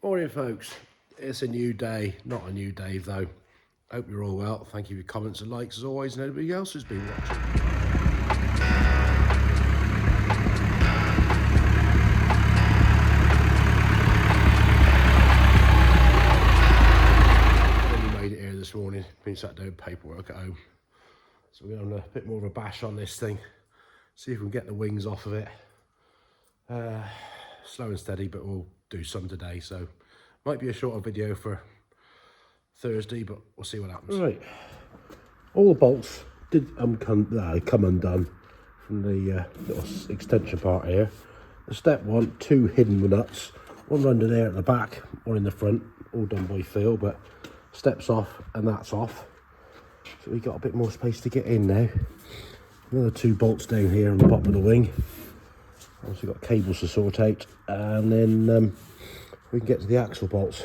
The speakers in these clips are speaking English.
Morning folks, it's a new day, not a new Dave though. Hope you're all well. Thank you for your comments and likes as always, and everybody else who's been watching. I only made it here this morning, been sat doing paperwork at home. So we're going to have a bit more of a bash on this thing, see if we can get the wings off of it. Slow and steady, but we'll do some today, so might be a shorter video for Thursday, but we'll see what happens. Right, all the bolts did come undone from the little extension part here. The step one, 2 hidden nuts, one under there at the back, one in the front, all done by Phil, but steps off and that's off. So we got a bit more space to get in now. Another 2 bolts down here on the bottom of the wing. Also got cables to sort out, and then we can get to the axle bolts.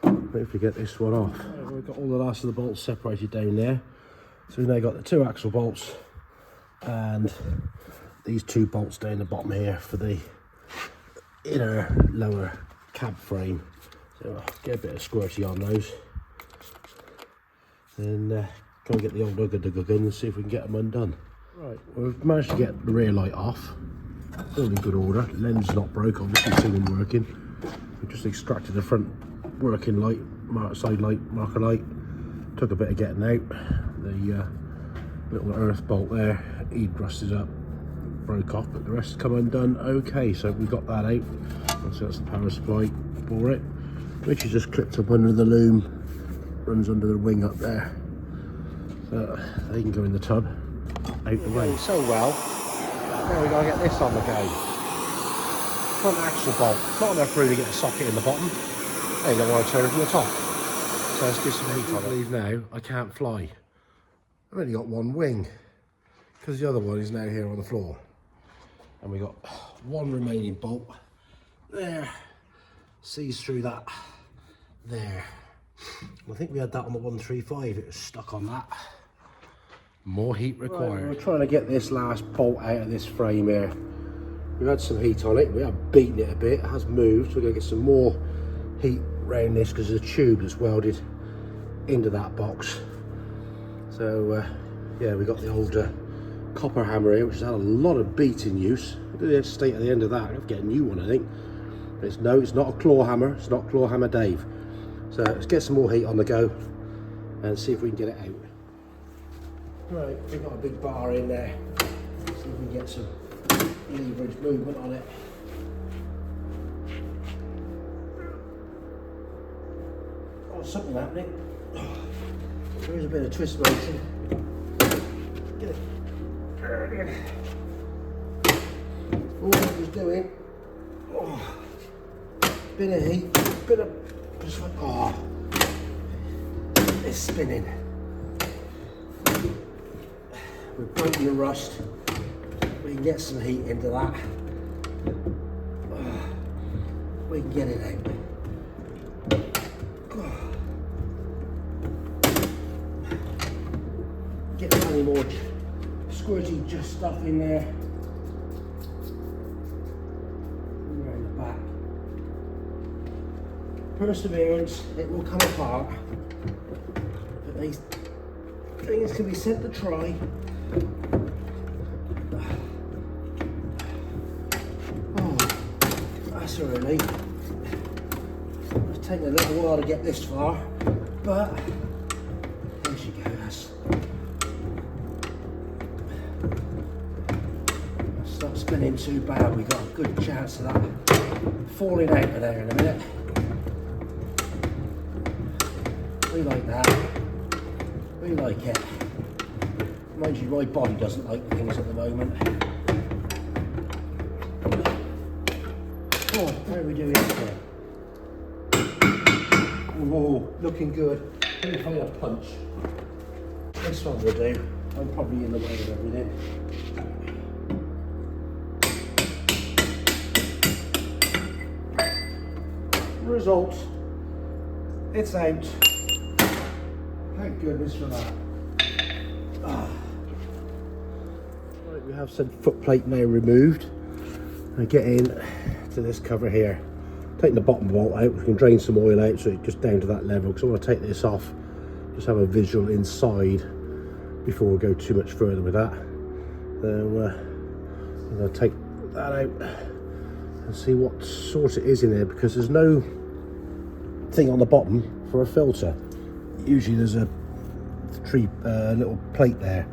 Hopefully get this one off. Right, we've got all the last of the bolts separated down there. So we've now got the 2 axle bolts and these 2 bolts down the bottom here for the inner lower cab frame. So I'll get a bit of squirty on those. Then go and get the old ugga gun and see if we can get them undone. Right, we've managed to get the rear light off. All in good order. Lens not broke, obviously still in working. We just extracted the front working light, side light, marker light. Took a bit of getting out. The little earth bolt there, he rusted up, broke off, but the rest has come undone okay. So we got that out. So that's the power supply for it, which is just clipped up under the loom, runs under the wing up there. So they can go in the tub, out the way. So well. Now we gotta get this on the go. Front axle bolt. Not enough room to get the socket in the bottom. They don't want to turn it from the top. So let's get some heat on it. I believe now I can't fly. I've only got 1 wing because the other one is now here on the floor. And we got 1 remaining bolt there. Sees through that there. I think we had that on the 135. It was stuck on that. More heat required. Right, we're trying to get this last bolt out of this frame here. We've had some heat on it. We have beaten it a bit. It has moved. So we're going to get some more heat around this because there's a tube that's welded into that box. So yeah, we got the old copper hammer here, which has had a lot of beating use. Look at the state at the end of that. I'll get a new one, I think. But it's not a claw hammer. It's not claw hammer Dave. So let's get some more heat on the go and see if we can get it out. Right, we've got a big bar in there. See if we can get some leverage movement on it. Oh, something happening. There is a bit of twist motion. Get it. All it was doing. Oh, bit of heat, bit of. Just like, oh, it's spinning. We've broken the rust. We can get some heat into that. We can get it out. Get plenty more squirty just stuff in there. Around the back. Perseverance, it will come apart. But these things can be sent to try. Oh, that's a relief. It's taken a little while to get this far, but here she goes. It's not spinning too bad. We got a good chance of that falling out of there in a minute. We like that. We like it. Mind you, my body doesn't like things at the moment. Oh, how are we doing today? Oh, looking good. Let me find a punch. This one will do. I'm probably in the way of everything. Result. It's out. Thank goodness for that. Right, we have some foot plate now removed. I get in to this cover here. Taking the bottom bolt out, we can drain some oil out so it's just down to that level, because I want to take this off, just have a visual inside before we go too much further with that. So I'm going to take that out and see what sort it is in there, because there's no thing on the bottom for a filter. Usually there's a little plate there.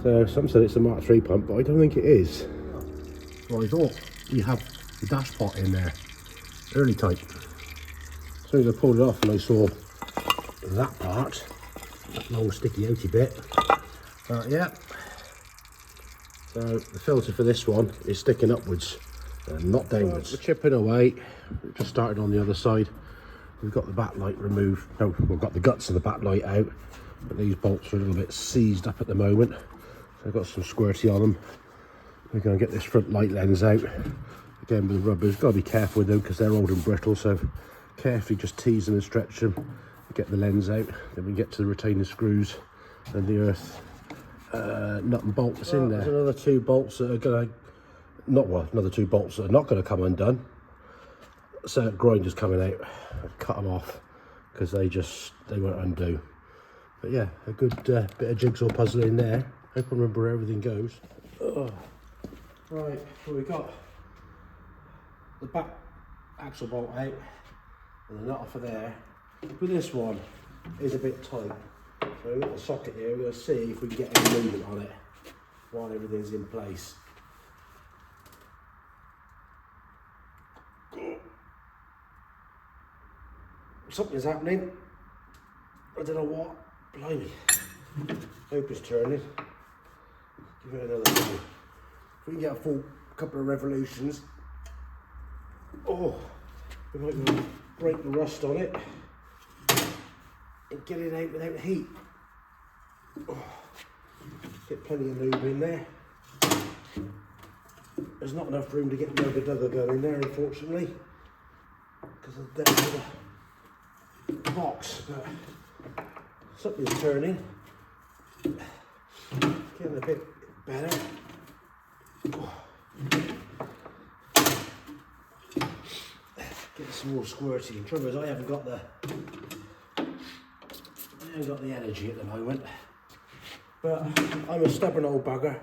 So some said it's a Mark III pump, but I don't think it is. Well, I thought you have the dash pot in there, early type. As soon as I pulled it off and I saw that part, that long sticky outy bit, yeah. So the filter for this one is sticking upwards and not downwards. We're chipping away. We just started on the other side. We've got the backlight removed. No, we've got the guts of the backlight out, but these bolts are a little bit seized up at the moment. So I've got some squirty on them. We're going to get this front light lens out. Again with the rubbers, got to be careful with them because they're old and brittle, so carefully just tease them and stretch them, get the lens out. Then we get to the retainer screws and the earth nut and bolt that's in there. There's another two bolts that are going to, another two bolts that are not going to come undone. So grinders coming out, I've cut them off because they won't undo. But yeah, a good bit of jigsaw puzzle in there. Hope I remember where everything goes. Right, so we've got the back axle bolt out and the nut off of there. But this one is a bit tight. So we've got the socket here, we're going to see if we can get any movement on it while everything's in place. Something's happening. I don't know what. Blimey. Hope it's turning. Give it another go. If we can get a full couple of revolutions. Oh, we might be able to break the rust on it and get it out without heat. Oh, get plenty of lube in there. There's not enough room to get the rubber dugger going in there, unfortunately, because of the depth of the box. But something's turning, getting a bit better. Get some more squirty. And trouble is, I haven't got the energy at the moment. But I'm a stubborn old bugger.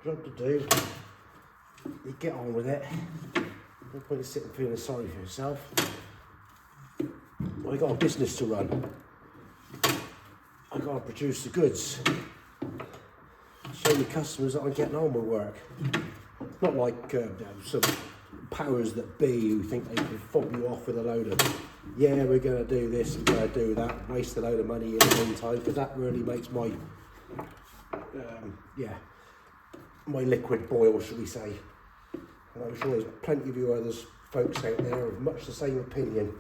Job to do. You get on with it. No point in sitting feeling sorry for yourself. I got a business to run. I got to produce the goods. Show the customers that I'm getting on with work. Not like some powers that be who think they can fob you off with a load of, yeah, we're going to do this, we're going to do that, waste a load of money in the meantime, because that really makes my, my liquid boil, shall we say. And I'm sure there's plenty of you others folks out there of much the same opinion.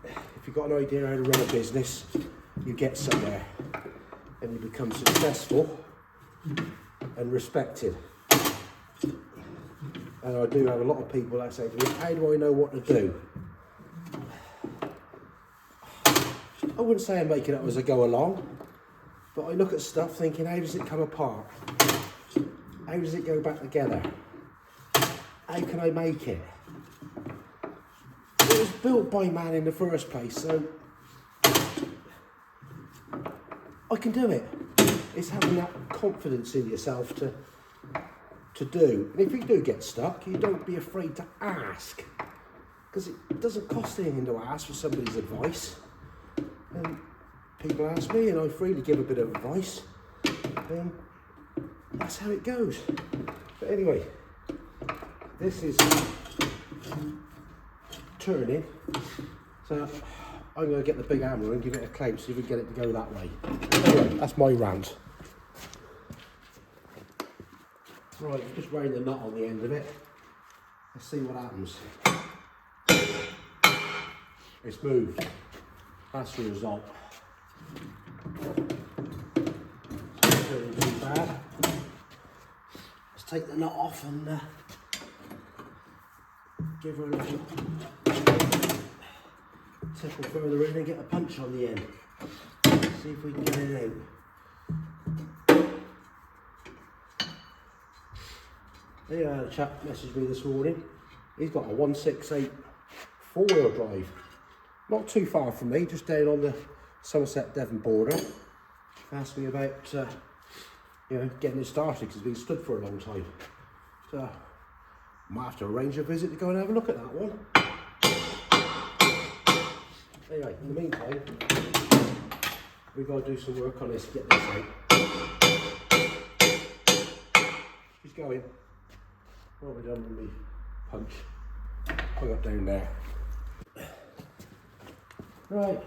If you've got an idea how to run a business, you get somewhere and you become successful and respected. And I do have a lot of people that say to me, how do I know what to do? I wouldn't say I make it up as I go along, but I look at stuff thinking, how does it come apart? How does it go back together? How can I make it? It was built by man in the first place, so I can do it. It's having that confidence in yourself to do. And if you do get stuck, you don't be afraid to ask, because it doesn't cost anything to ask for somebody's advice. And people ask me and I freely give a bit of advice, and that's how it goes. But anyway, this is turning, so I'm going to get the big hammer and give it a clamp so we can get it to go that way. Anyway, that's my rant. Right, I'm just wearing the nut on the end of it. Let's see what happens. It's moved. That's the result. It's not really too bad. Let's take the nut off and give her a little tickle further in and get a punch on the end. See if we can get it out. Yeah, a chap messaged me this morning. He's got a 168 four-wheel drive. Not too far from me, just down on the Somerset Devon border. Asked me about you know, getting it started because it's been stood for a long time. So might have to arrange a visit to go and have a look at that one. Anyway, in the meantime, we've got to do some work on this to get this out. She's going. What have we done with me punch? I got down there. Right,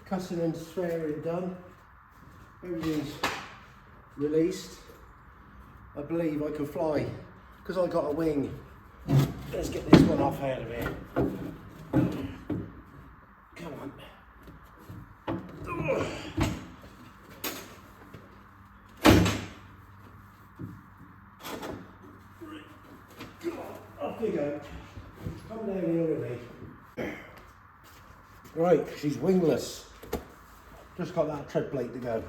cutting and swearing done. Everything's released. I believe I can fly because I got a wing. Let's get this one off out of here. Come on. Ugh. Off you go. Come down here with me. Right, she's wingless. Just got that tread plate to go.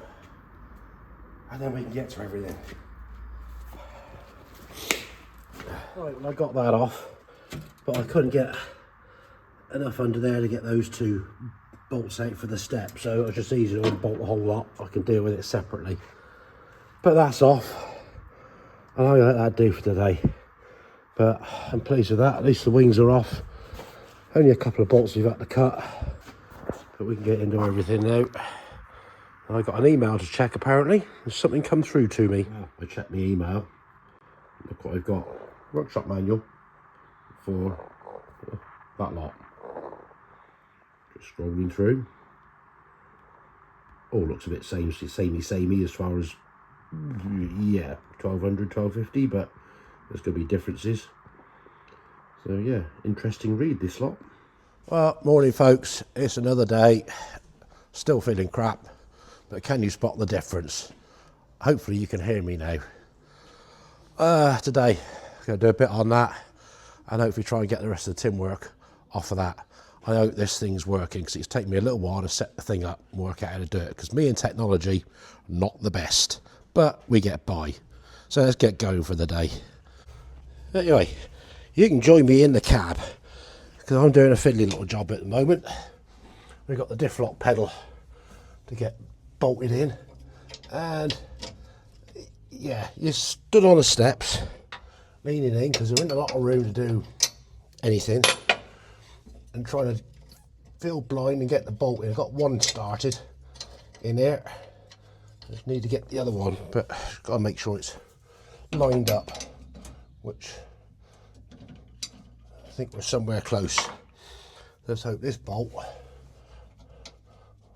And then we can get to everything. Right, well I got that off, but I couldn't get enough under there to get those two bolts out for the step, so it was just easier to unbolt the whole lot. I can deal with it separately. But that's off, and I'll let that do for today. But I'm pleased with that. At least the wings are off. Only a couple of bolts we've had to cut, but we can get into everything now. And I got an email to check apparently. There's something come through to me. I checked my email. Look what I've got. Workshop manual for that lot. Just scrolling through. All looks a bit samey as far as, yeah, 1200, 1250, but there's going to be differences. So yeah, interesting read this lot. Well, morning folks, it's another day. Still feeling crap, but can you spot the difference? Hopefully you can hear me now. Today, I'm going to do a bit on that and hopefully try and get the rest of the tin work off of that. I hope this thing's working because it's taken me a little while to set the thing up and work out how to do it, because me and technology, not the best, but we get by. So let's get going for the day. Anyway, you can join me in the cab because I'm doing a fiddly little job at the moment. We've got the diff lock pedal to get bolted in, and yeah, you stood on the steps leaning in because there isn't a lot of room to do anything, and trying to feel blind and get the bolt in. I've got one started in there, just need to get the other one, but got to make sure it's lined up, which I think we're somewhere close. Let's hope this bolt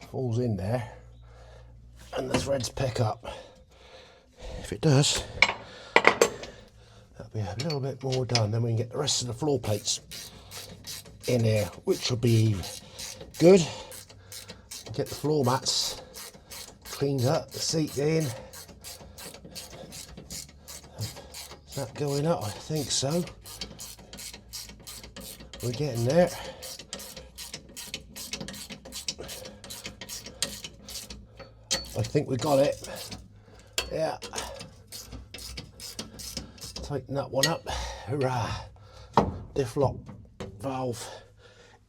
falls in there and the threads pick up. If it does, that'll be a little bit more done, then we can get the rest of the floor plates in here, which will be good. Get the floor mats cleaned up, the seat in. Is that going up? I think so. We're getting there. I think we got it. Yeah. Tighten that one up. Hurrah. Diff lock valve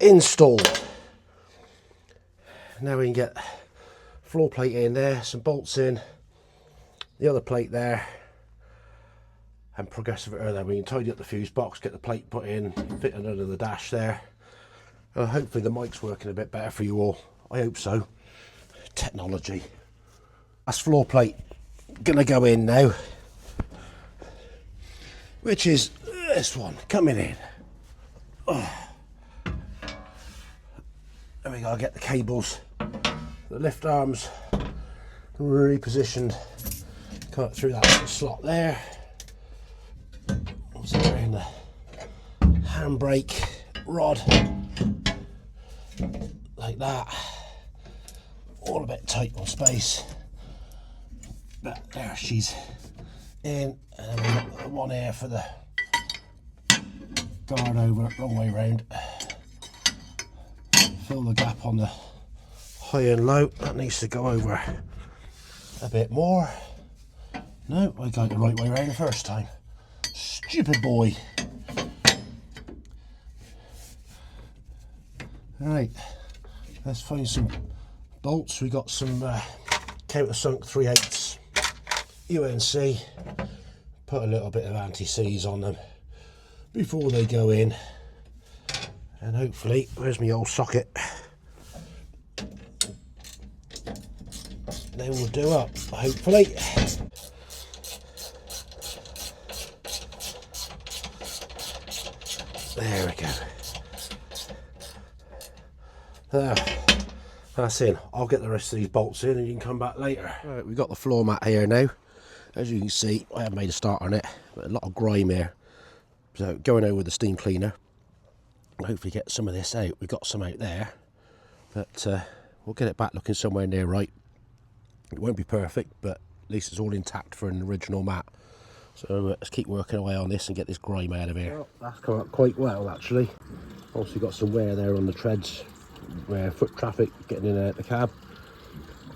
installed. Now we can get floor plate in there, some bolts in, the other plate there, and progressive there. We can tidy up the fuse box, get the plate put in, fit it under the dash there. Hopefully the mic's working a bit better for you all. I hope so. Technology. That's floor plate gonna go in now, which is this one coming in. Oh. There we go. Get the cables, the lift arms repositioned, come up through that slot there. Also in the handbrake rod like that, all a bit tight on space, but there she's in. And then we've got the one here for the guard over, wrong way round. Fill the gap on the high and low. That needs to go over a bit more. No, I got it the right way round the first time. Stupid boy. Right, let's find some bolts. We got some countersunk 3/8 UNC. Put a little bit of anti-seize on them before they go in, and hopefully, where's my old socket? They will do up, hopefully. There we go. There, that's in. I'll get the rest of these bolts in and you can come back later. Right, we've got the floor mat here now. As you can see, I haven't made a start on it, but a lot of grime here. So going over with the steam cleaner, hopefully get some of this out. We've got some out there, but we'll get it back looking somewhere near right. It won't be perfect, but at least it's all intact for an original mat. So let's keep working away on this and get this grime out of here. Well, that's come up quite well actually. Also got some wear there on the treads, where foot traffic getting in and out the cab.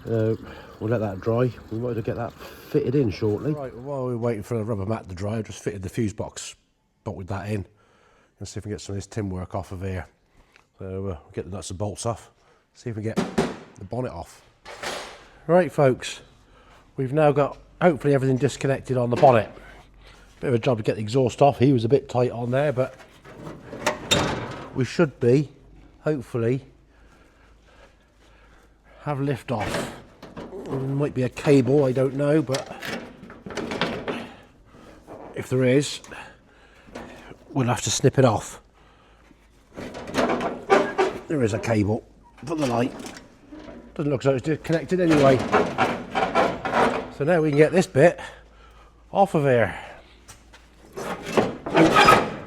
We'll let that dry. We might get that fitted in shortly. Right, while we're waiting for the rubber mat to dry, I just fitted the fuse box, bolted that in, and see if we can get some of this tin work off of here. So we'll get the nuts and bolts off, see if we get the bonnet off. Right folks, we've now got hopefully everything disconnected on the bonnet. Bit of a job to get the exhaust off. He was a bit tight on there, but we should be, hopefully, have lift off. There might be a cable, I don't know, but if there is, we'll have to snip it off. There is a cable for the light. Doesn't look like it's disconnected anyway. So now we can get this bit off of here.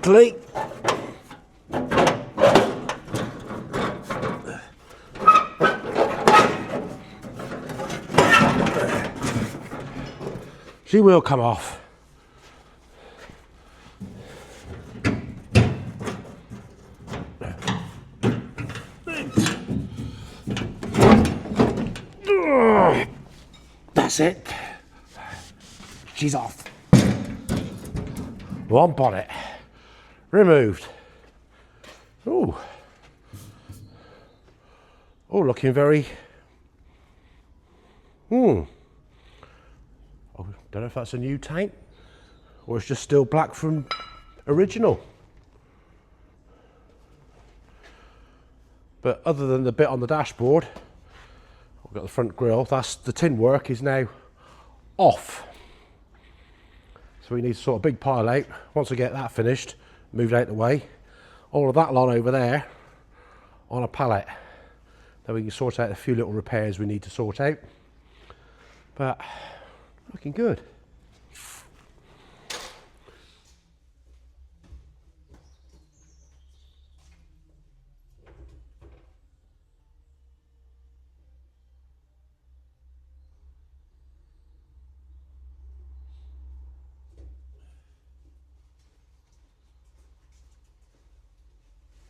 Hopefully. She will come off. That's it. She's off. One bonnet removed. Oh, looking very. I don't know if that's a new tank or it's just still black from original. But other than the bit on the dashboard, we've got the front grille, that's the tin work is now off. So we need to sort a big pile out. Once we get that finished, moved out the way, all of that lot over there on a pallet. Then we can sort out a few little repairs we need to sort out. But looking good.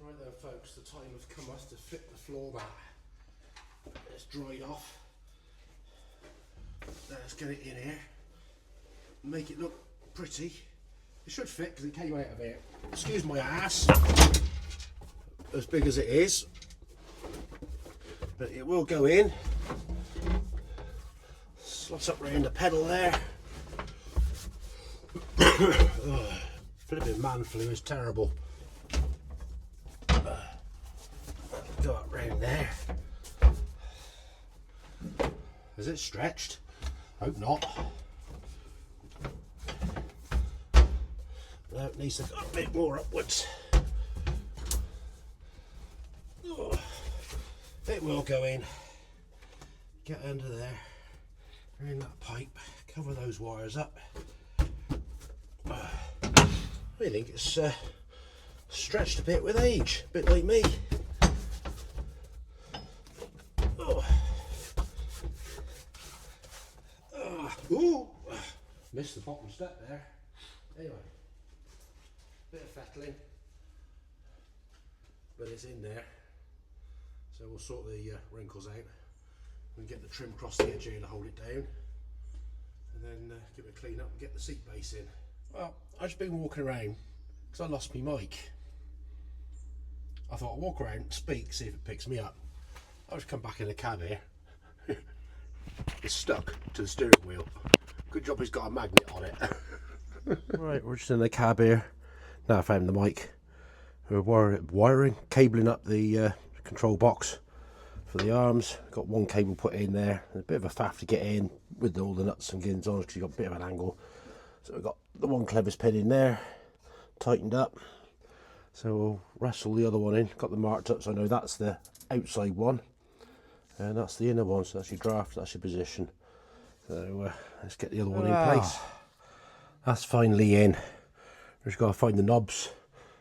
Right then folks, the time has come us to fit the floor mat. It's dried off. Let's get it in here, make it look pretty. It should fit because it came out of here. Excuse my ass, as big as it is, but it will go in. Slots up around the pedal there. Flipping man flu is terrible. Go up round there. Is it stretched? Hope not. No, it needs to go a bit more upwards. Oh, it will go in. Get under there. In that pipe. Cover those wires up. I think it's stretched a bit with age. A bit like me. Ooh, missed the bottom step there. Anyway, bit of fettling, but it's in there. So we'll sort the wrinkles out and get the trim across the edge here to hold it down, and then give it a clean up and get the seat base in. Well, I've just been walking around because I lost my mic. I thought I'd walk around, speak, see if it picks me up. I'll just come back in the cab here. It's stuck to the steering wheel. Good job it's got a magnet on it. Right, we're just in the cab here. Now I found the mic. We're wiring, cabling up the control box for the arms. Got one cable put in there. There's a bit of a faff to get in with all the nuts and gins on because you've got a bit of an angle. So we've got the one clevis pin in there, tightened up. So we'll wrestle the other one in. Got them marked up so I know that's the outside one. And that's the inner one, so that's your draft, that's your position. So let's get the other one in place. That's finally in. We've just got to find the knobs,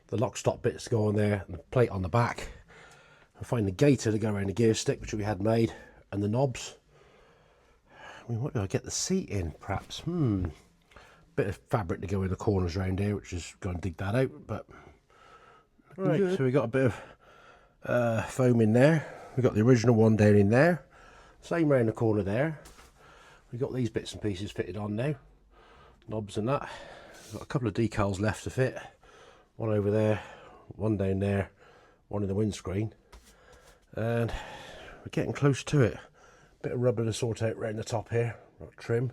the lock stop bits to go on there, and the plate on the back. And find the gaiter to go around the gear stick, which we had made, and the knobs. We might be able to get the seat in, perhaps. Bit of fabric to go in the corners around here, which is going to dig that out. But right, good. So we got a bit of foam in there. We got the original one down in there. Same round the corner there. We got these bits and pieces fitted on now, knobs and that. Got a couple of decals left to fit. One over there, one down there, one in the windscreen, and we're getting close to it. Bit of rubber to sort out around the top here, trim,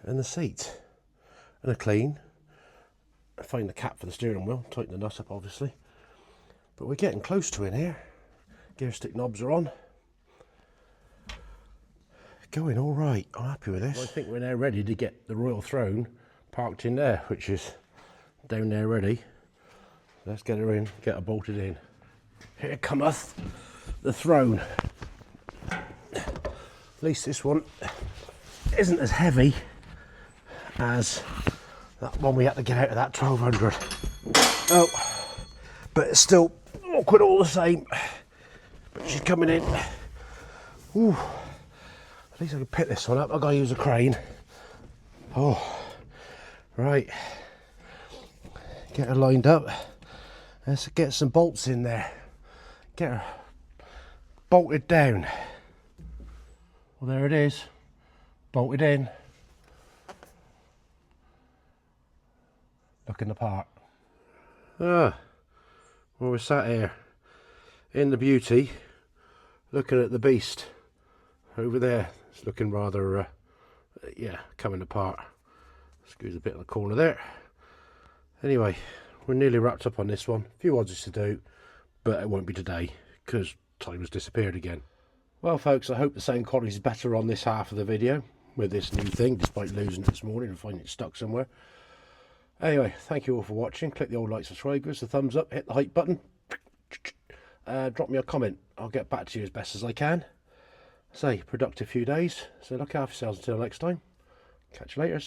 and the seat, and a clean. Find the cap for the steering wheel, tighten the nut up obviously, but we're getting close to it here. Gear stick knobs are on. Going all right. I'm happy with this. Well, I think we're now ready to get the Royal Throne parked in there, which is down there ready. Let's get her in, get her bolted in. Here cometh the throne. At least this one isn't as heavy as that one we had to get out of that 1200. Oh, but it's still awkward all the same. But she's coming in. Ooh. At least I can pick this one up. I've got to use a crane. Oh, right. Get her lined up. Let's get some bolts in there. Get her bolted down. Well, there it is. Bolted in. Looking the part. Well, we're sat here in the beauty, looking at the beast over there. It's looking rather, yeah, coming apart. Screws a bit in the corner there. Anyway, we're nearly wrapped up on this one. A few odds to do, but it won't be today because time has disappeared again. Well, folks, I hope the sound quality is better on this half of the video with this new thing, despite losing it this morning and finding it stuck somewhere. Anyway, thank you all for watching. Click the old like, subscribe, give us a thumbs up, hit the hype button. Drop me a comment. I'll get back to you as best as I can. Say, productive few days. So look after yourselves until next time. Catch you later.